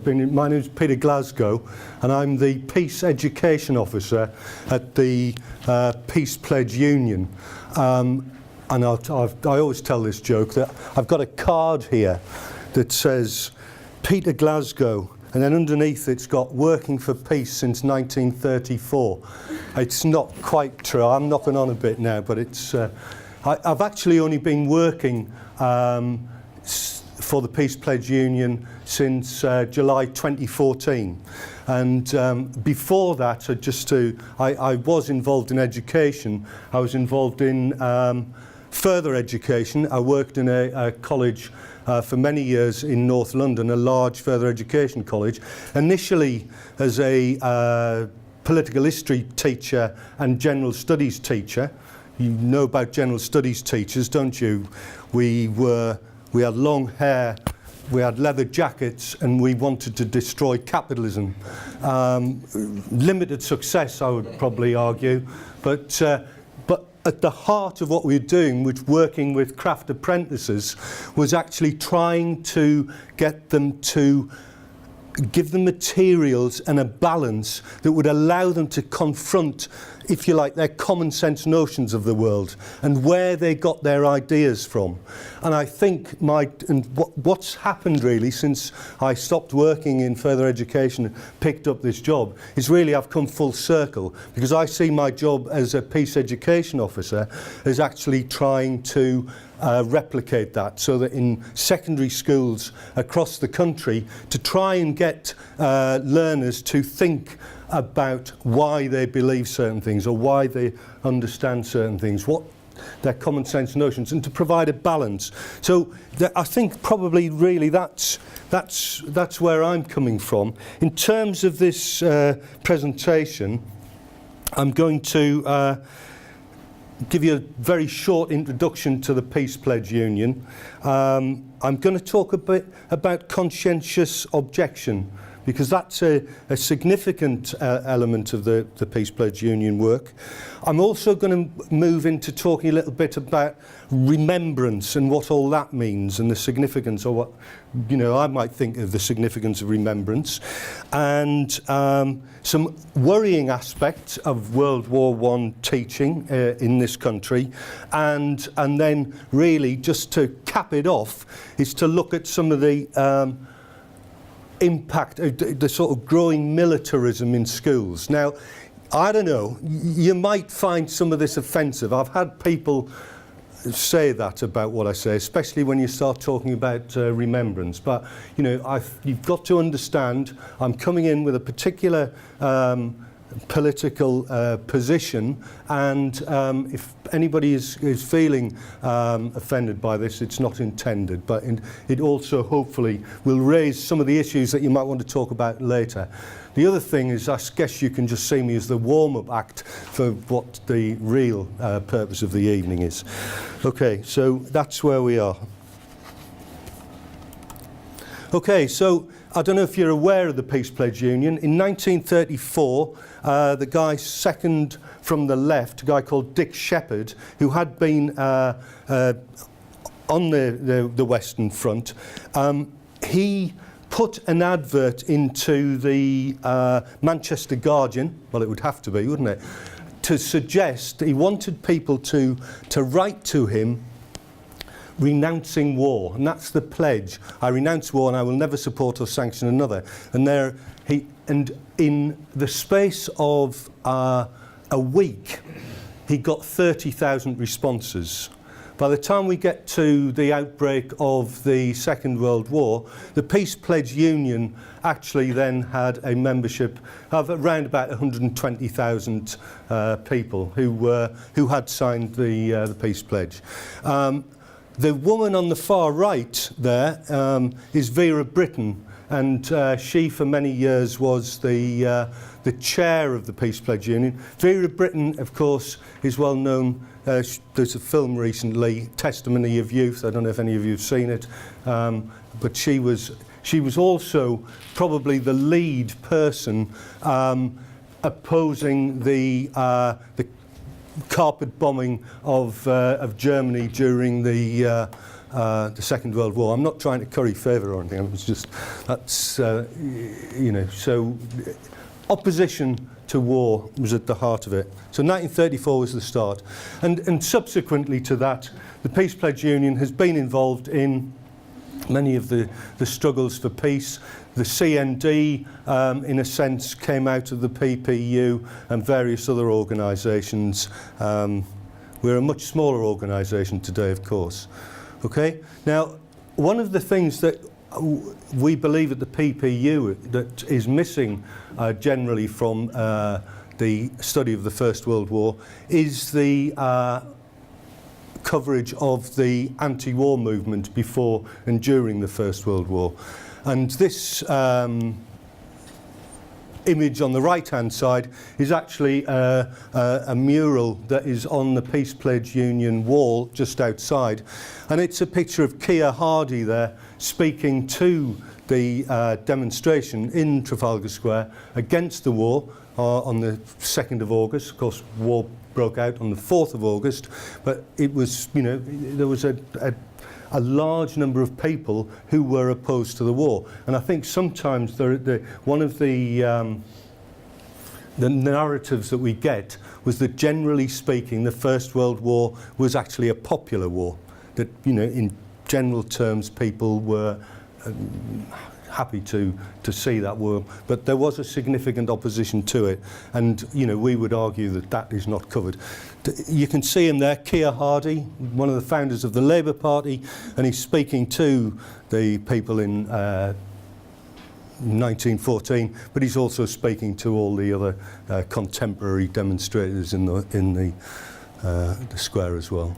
My name is Peter Glasgow, and I'm the Peace Education Officer at the Peace Pledge Union. And I always tell this joke that I've got a card here that says Peter Glasgow, and then underneath it's got working for peace since 1934. It's not quite true. I'm knocking on a bit now, but it's. I've actually only been working for the Peace Pledge Union since July 2014, and before that, I was involved in education. I was involved in further education. I worked in a college for many years in North London, a large further education college, initially as a political history teacher and general studies teacher. You know about general studies teachers, don't you? We had long hair, we had leather jackets, and we wanted to destroy capitalism. Limited success, I would probably argue, but at the heart of what we were doing, which working with craft apprentices, was actually trying to get them to give them materials and a balance that would allow them to confront, if you like, their common sense notions of the world and where they got their ideas from. And I think what's happened really since I stopped working in further education and picked up this job is really I've come full circle, because I see my job as a peace education officer as actually trying to replicate that, so that in secondary schools across the country, to try and get learners to think about why they believe certain things or why they understand certain things, what their common sense notions, and to provide a balance. So I think probably really that's where I'm coming from. In terms of this presentation, I'm going to give you a very short introduction to the Peace Pledge Union. I'm going to talk a bit about conscientious objection, because that's a significant element of the Peace Pledge Union work. I'm also going to move into talking a little bit about remembrance and what all that means, and the significance, or what, you know, I might think of the significance of remembrance, and some worrying aspects of World War I teaching in this country, and then really just to cap it off is to look at some of the impact, the sort of growing militarism in schools. Now, I don't know, you might find some of this offensive. I've had people say that about what I say, especially when you start talking about remembrance. But, you know, you've got to understand, I'm coming in with a particular political position, and if anybody is feeling offended by this, it's not intended, but it also hopefully will raise some of the issues that you might want to talk about later. The other thing is, I guess you can just see me as the warm-up act for what the real purpose of the evening is. Okay, so that's where we are. Okay, so I don't know if you're aware of the Peace Pledge Union. In 1934, the guy second from the left, a guy called Dick Shepherd, who had been on the Western Front, he put an advert into the Manchester Guardian, well, it would have to be, wouldn't it, to suggest he wanted people to write to him renouncing war, and that's the pledge. I renounce war and I will never support or sanction another. And in the space of a week, he got 30,000 responses. By the time we get to the outbreak of the Second World War, the Peace Pledge Union actually then had a membership of around about 120,000 people who had signed the Peace Pledge. The woman on the far right there is Vera Brittain, and she for many years was the chair of the Peace Pledge Union. Vera Brittain, of course, is well known. There's a film recently, Testimony of Youth. I don't know if any of you have seen it, but she was also probably the lead person opposing the carpet bombing of Germany during the the Second World War. I'm not trying to curry favour or anything. It was just that's you know. So opposition to war was at the heart of it. So 1934 was the start, and subsequently to that, the Peace Pledge Union has been involved in many of the struggles for peace. The CND, in a sense, came out of the PPU and various other organisations. We're a much smaller organisation today, of course. Okay. Now, one of the things that we believe at the PPU that is missing generally from the study of the First World War is the coverage of the anti-war movement before and during the First World War. And this image on the right-hand side is actually a mural that is on the Peace Pledge Union wall just outside, and it's a picture of Keir Hardie there speaking to the demonstration in Trafalgar Square against the war on the 2nd of August. Of course, war broke out on the 4th of August, but it was, you know, there was a large number of people who were opposed to the war. And I think sometimes one of the narratives that we get was that, generally speaking, the First World War was actually a popular war. That, you know, in general terms, people were happy to see that war, but there was a significant opposition to it, and, you know, we would argue that that is not covered. You can see him there, Keir Hardie, one of the founders of the Labour Party, and he's speaking to the people in 1914, but he's also speaking to all the other contemporary demonstrators in the square as well.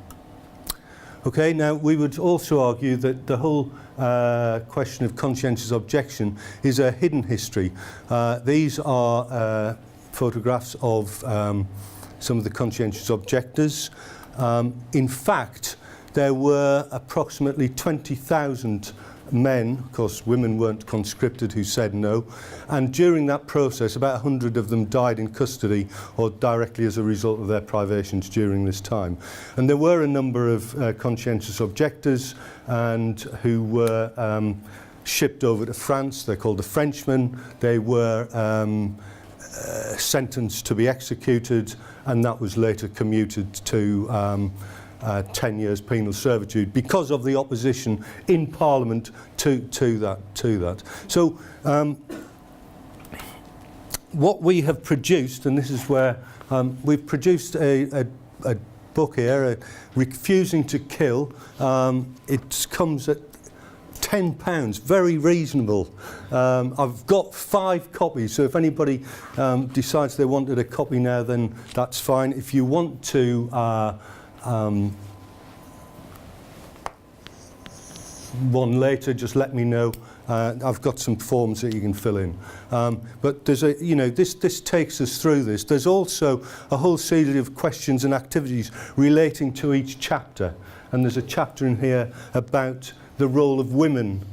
Okay, now we would also argue that the whole question of conscientious objection is a hidden history. These are photographs of some of the conscientious objectors. In fact, there were approximately 20,000 men, of course women weren't conscripted, who said no, and during that process about 100 of them died in custody or directly as a result of their privations during this time. And there were a number of conscientious objectors and who were shipped over to France. They're called the Frenchmen. They were sentenced to be executed, and that was later commuted to 10 years penal servitude because of the opposition in Parliament to that. So what we have produced, and this is where we've produced a book here, Refusing to Kill. It comes at £10, very reasonable. I've got 5 copies, so if anybody decides they wanted a copy now, then that's fine. If you want to one later, just let me know. I've got some forms that you can fill in. But there's a, you know, this takes us through this. There's also a whole series of questions and activities relating to each chapter. And there's a chapter in here about the role of women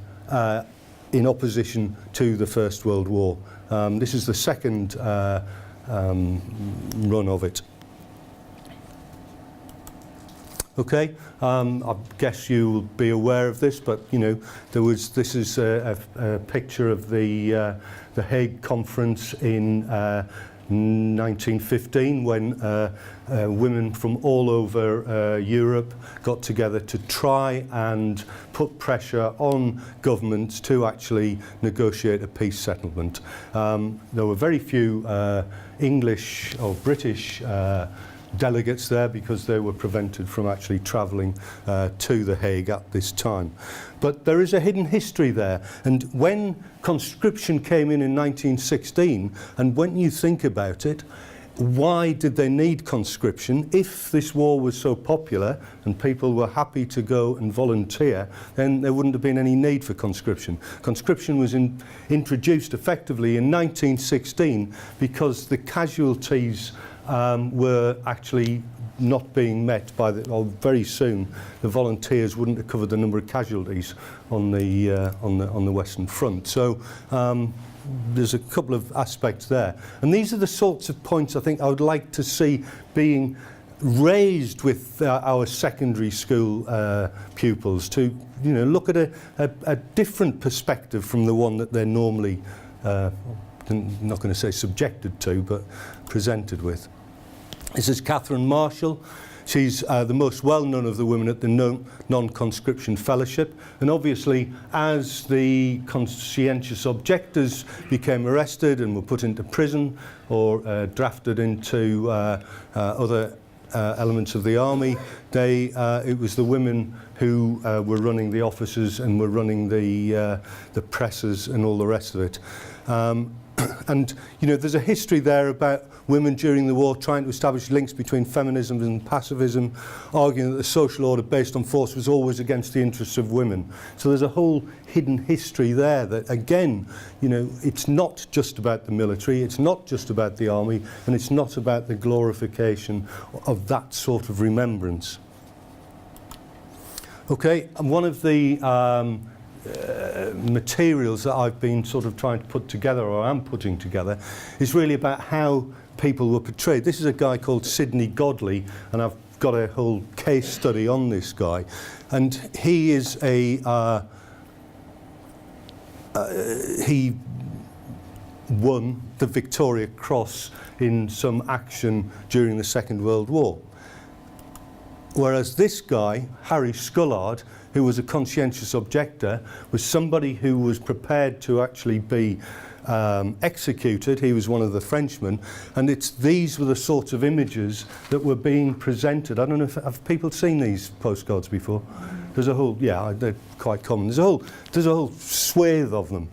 in opposition to the First World War. This is the second run of it. Okay, I guess you'll be aware of this, but, you know, this is a picture of the Hague Conference in 1915, when women from all over Europe got together to try and put pressure on governments to actually negotiate a peace settlement. There were very few English or British delegates there because they were prevented from actually travelling to The Hague at this time. But there is a hidden history there, and when conscription came in 1916, and when you think about it, why did they need conscription? If this war was so popular and people were happy to go and volunteer, then there wouldn't have been any need for conscription. Conscription was introduced effectively in 1916 because the casualties were actually not being met by very soon the volunteers wouldn't have covered the number of casualties on the Western Front. So there's a couple of aspects there, and these are the sorts of points I think I would like to see being raised with our secondary school pupils to, you know, look at a different perspective from the one that they're normally, I'm not going to say subjected to, but presented with. This is Katherine Marshall. She's the most well-known of the women at the Non-Conscription Fellowship, and obviously as the conscientious objectors became arrested and were put into prison or drafted into other elements of the army, it was the women who were running the offices and were running the presses and all the rest of it. And, you know, there's a history there about women during the war trying to establish links between feminism and pacifism, arguing that the social order based on force was always against the interests of women. So there's a whole hidden history there that, again, you know, it's not just about the military, it's not just about the army, and it's not about the glorification of that sort of remembrance. Okay, and one of the materials that I've been sort of trying to put together, or am putting together, is really about how people were portrayed. This is a guy called Sidney Godley, and I've got a whole case study on this guy. And he is he won the Victoria Cross in some action during the Second World War. Whereas this guy, Harry Scullard, who was a conscientious objector, was somebody who was prepared to actually be executed. He was one of the Frenchmen, and these were the sorts of images that were being presented. I don't know if have people seen these postcards before. There's a whole, yeah, they're quite common. There's a whole swathe of them,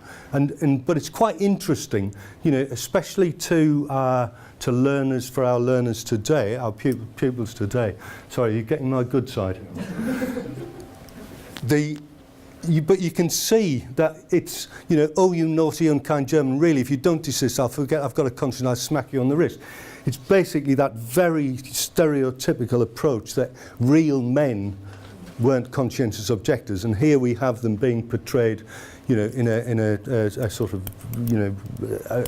but it's quite interesting, you know, especially to learners, for our learners today, our pupils today. Sorry, you're getting my good side. But you can see that it's, you know, oh, you naughty, unkind German, really, if you don't desist, I've got a conscience, I'll smack you on the wrist. It's basically that very stereotypical approach that real men weren't conscientious objectors, and here we have them being portrayed, you know, in a sort of, you know,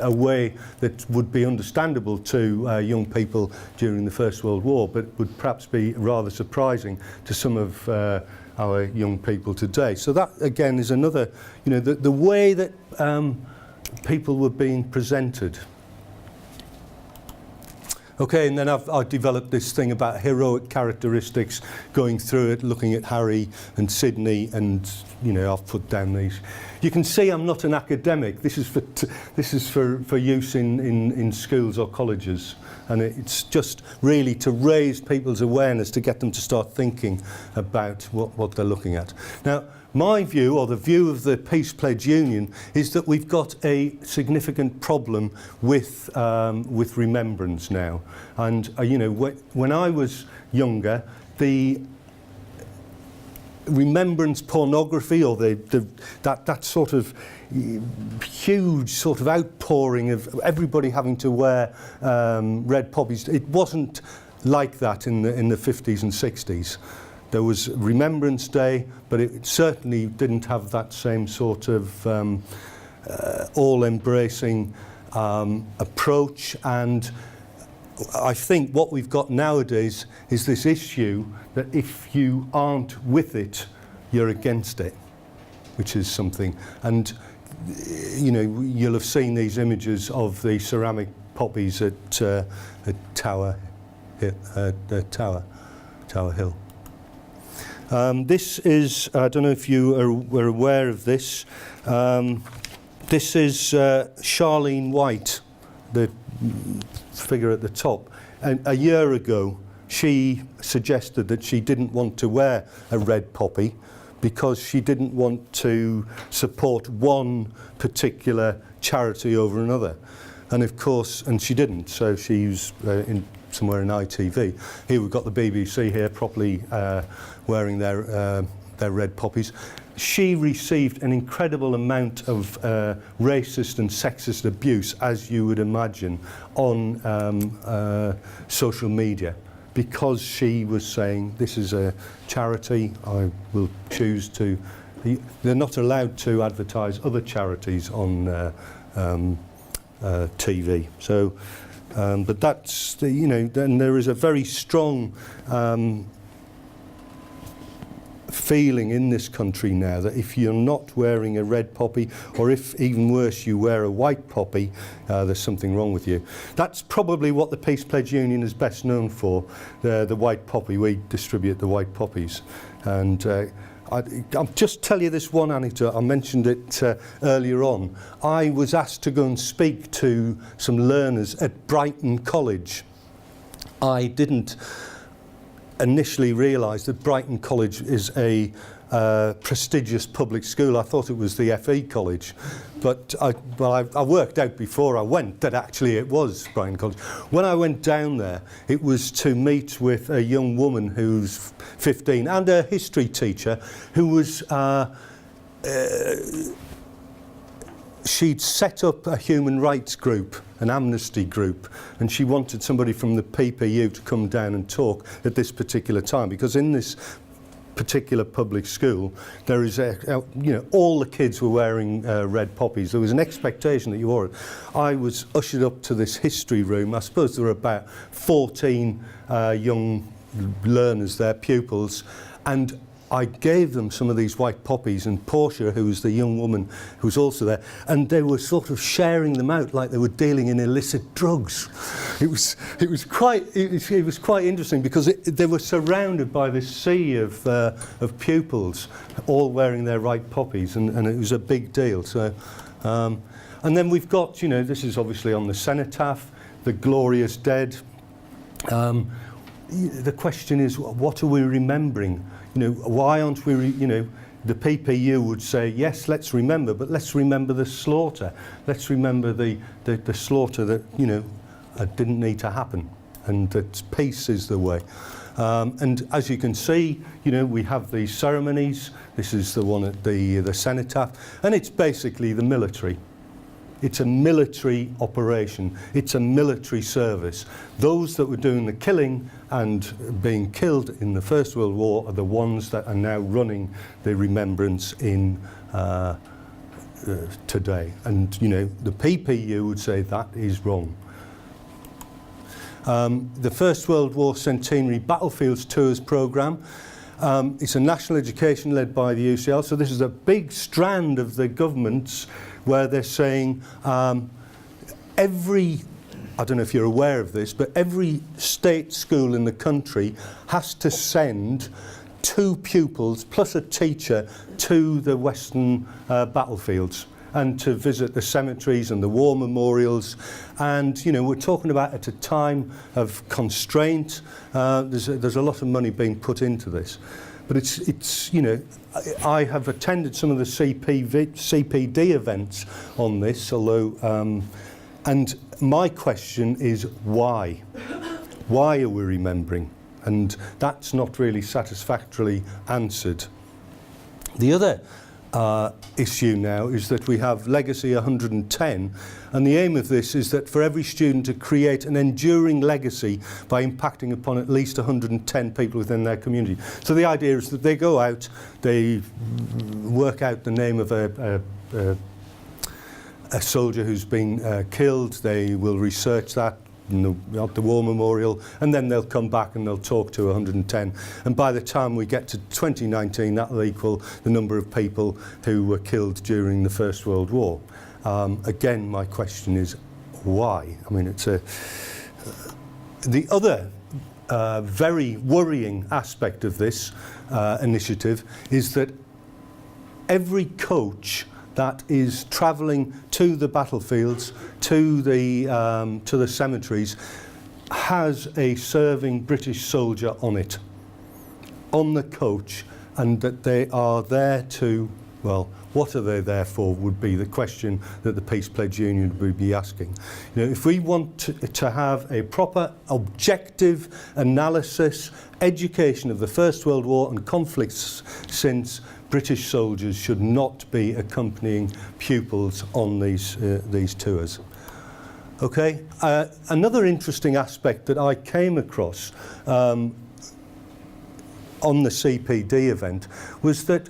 a way that would be understandable to young people during the First World War, but would perhaps be rather surprising to some of our young people today. So that again is another, you know, the way that people were being presented. Okay, and then I've developed this thing about heroic characteristics, going through it, looking at Harry and Sidney, and, you know, I've put down these. You can see I'm not an academic. This is for use in schools or colleges, and it's just really to raise people's awareness, to get them to start thinking about what they're looking at. Now, my view, or the view of the Peace Pledge Union, is that we've got a significant problem with remembrance now. And you know, when I was younger, the remembrance pornography, or that sort of huge sort of outpouring of everybody having to wear red poppies, it wasn't like that in the 50s and 60s. There was Remembrance Day, but it certainly didn't have that same sort of all-embracing approach. And I think what we've got nowadays is this issue that if you aren't with it, you're against it, which is something. And you know, you'll have seen these images of the ceramic poppies at Tower Hill. This is, I don't know if you were aware of this, this is Charlene White, the figure at the top. And a year ago, she suggested that she didn't want to wear a red poppy because she didn't want to support one particular charity over another. And of course, and she didn't, so she's somewhere in ITV. Here we've got the BBC here properly wearing their red poppies. She received an incredible amount of racist and sexist abuse, as you would imagine, on social media, because she was saying, this is a charity, I will choose to... They're not allowed to advertise other charities on TV. So But that's, then there is a very strong feeling in this country now that if you're not wearing a red poppy, or if even worse you wear a white poppy, there's something wrong with you. That's probably what the Peace Pledge Union is best known for, the white poppy. We distribute the white poppies. And I'll just tell you this one anecdote. I mentioned it earlier on. I was asked to go and speak to some learners at Brighton College. I didn't initially realised that Brighton College is a prestigious public school. I thought it was the FE College, but I worked out before I went that actually it was Brighton College. When I went down there, it was to meet with a young woman who's 15 and a history teacher who was she'd set up a human rights group, an amnesty group, and she wanted somebody from the PPU to come down and talk at this particular time, because in this particular public school there is all the kids were wearing red poppies. There was an expectation that you wore it. I was ushered up to this history room. I suppose there were about 14 young learners there, pupils, and I gave them some of these white poppies, and Portia, who was the young woman who was also there, and they were sort of sharing them out like they were dealing in illicit drugs. It was quite interesting, because they were surrounded by this sea of pupils, all wearing their white poppies, and it was a big deal. So, and then we've got, this is obviously on the cenotaph, the glorious dead. The question is, what are we remembering? Why aren't we, the PPU would say, yes, let's remember, but let's remember the slaughter. Let's remember the slaughter that, didn't need to happen, and that peace is the way. And as you can see, we have these ceremonies. This is the one at the cenotaph, and it's basically the military. It's a military operation. It's a military service. Those that were doing the killing and being killed in the First World War are the ones that are now running the Remembrance in today. And, the PPU would say that is wrong. The First World War Centenary Battlefields Tours programme. It's a national education led by the UCL. So this is a big strand of the government's where they're saying I don't know if you're aware of this, but every state school in the country has to send 2 pupils plus a teacher to the Western battlefiels and to visit the cemeteries and the war memorials. And we're talking about at a time of constraint. There's a lot of money being put into this, but it's I have attended some of the CPD events on this, although, and my question is why? Why are we remembering? And that's not really satisfactorily answered. The other issue now is that we have Legacy 110, and the aim of this is that for every student to create an enduring legacy by impacting upon at least 110 people within their community. So the idea is that they go out, they work out the name of a soldier who's been killed, they will research that at the war memorial, and then they'll come back and they'll talk to 110, and by the time we get to 2019 that'll equal the number of people who were killed during the First World War. Again, my question is why? I mean, it's the other very worrying aspect of this initiative is that every coach that is travelling to the battlefields, to the cemeteries, has a serving British soldier on it, on the coach, and that they are there to, well, what are they there for would be the question that the Peace Pledge Union would be asking. If we want to have a proper objective analysis, education of the First World War and conflicts since, British soldiers should not be accompanying pupils on these tours. Okay, another interesting aspect that I came across on the CPD event was that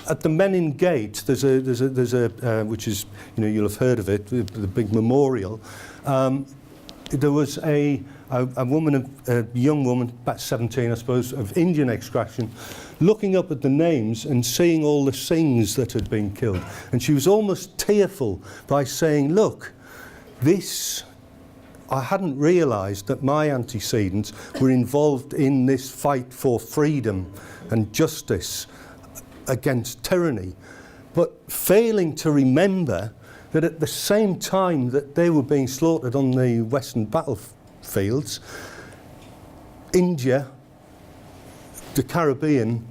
at the Menin Gate, there's a which is, you'll have heard of it, the big memorial. there was a woman, a young woman, about 17 I suppose, of Indian extraction, looking up at the names and seeing all the Singhs that had been killed. And she was almost tearful by saying, look, this, I hadn't realised that my antecedents were involved in this fight for freedom and justice against tyranny, but failing to remember that at the same time that they were being slaughtered on the Western battlefields, India, the Caribbean,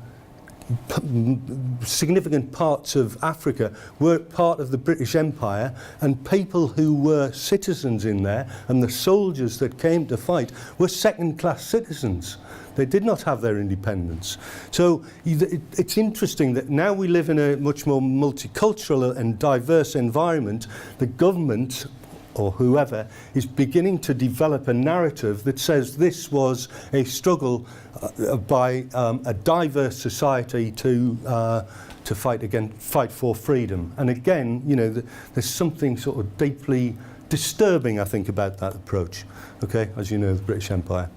significant parts of Africa were part of the British Empire, and people who were citizens in there and the soldiers that came to fight were second-class citizens. They did not have their independence. So it's interesting that now we live in a much more multicultural and diverse environment. The government, or whoever, is beginning to develop a narrative that says this was a struggle by a diverse society to fight for freedom. And again, you know, there's something sort of deeply disturbing, I think, about that approach. Okay, as you know, the British Empire.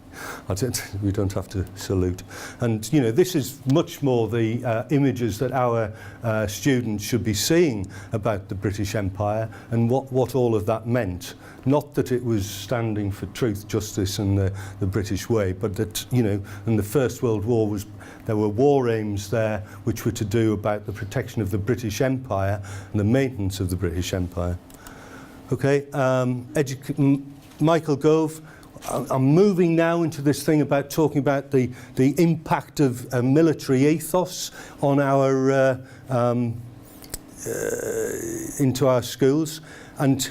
We don't have to salute. And you know, this is much more the images that our students should be seeing about the British Empire and what all of that meant. Not that it was standing for truth, justice and the British way, but that, you know, in the First World War there were war aims there which were to do about the protection of the British Empire and the maintenance of the British Empire. Okay, Michael Gove. I'm moving now into this thing about talking about the impact of military ethos on our into our schools. And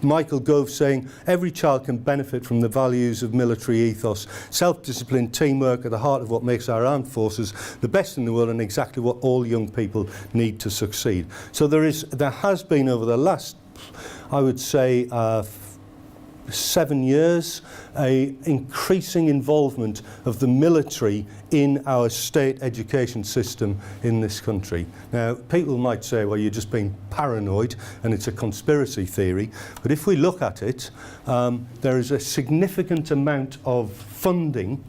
Michael Gove saying every child can benefit from the values of military ethos, self-discipline, teamwork at the heart of what makes our armed forces the best in the world and exactly what all young people need to succeed. So there has been over the last, I would say, 7 years, an increasing involvement of the military in our state education system in this country. Now, people might say, well, you're just being paranoid and it's a conspiracy theory. But if we look at it, there is a significant amount of funding.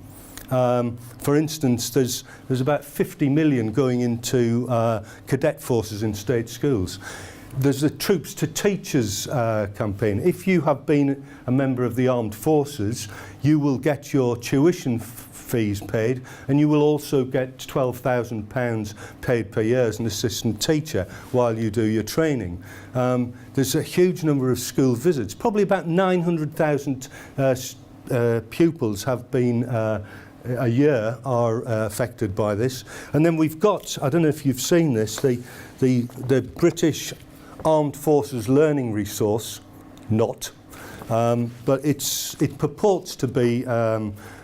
For instance, there's about 50 million going into cadet forces in state schools. There's the Troops to Teachers campaign. If you have been a member of the armed forces, you will get your tuition fees paid, and you will also get £12,000 paid per year as an assistant teacher while you do your training. There's a huge number of school visits. Probably about 900,000 pupils have been a year are affected by this. And then we've got, I don't know if you've seen this, the British Armed Forces Learning Resource, but it purports to be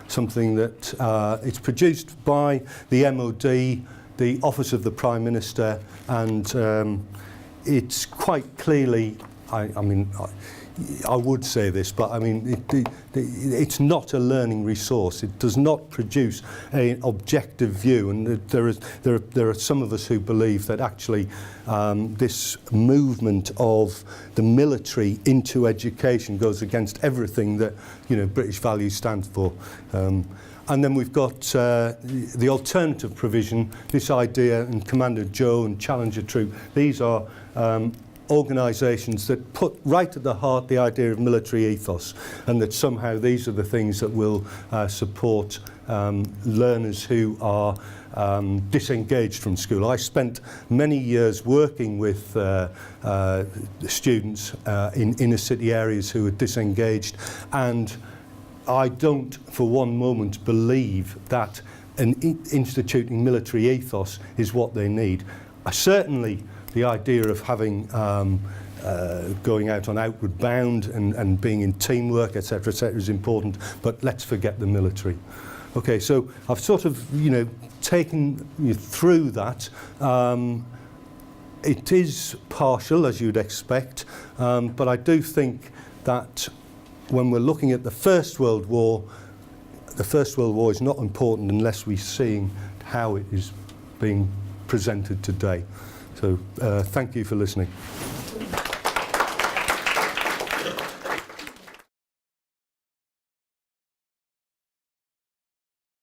something that it's produced by the MOD, the Office of the Prime Minister, and it's quite clearly, I would say this, but I mean, it's not a learning resource. It does not produce an objective view, and there are some of us who believe that actually this movement of the military into education goes against everything that, you know, British values stand for. And then we've got the alternative provision, this idea, and Commander Joe and Challenger Troop. These are organisations that put right at the heart the idea of military ethos, and that somehow these are the things that will support learners who are disengaged from school. I spent many years working with students in inner city areas who are disengaged, and I don't for one moment believe that instituting military ethos is what they need. Certainly the idea of having going out on outward bound and being in teamwork, etc., is important, but let's forget the military. Okay, so I've sort of, you know, taken you through that. It is partial, as you'd expect, but I do think that when we're looking at the First World War is not important unless we're seeing how it is being presented today. So thank you for listening.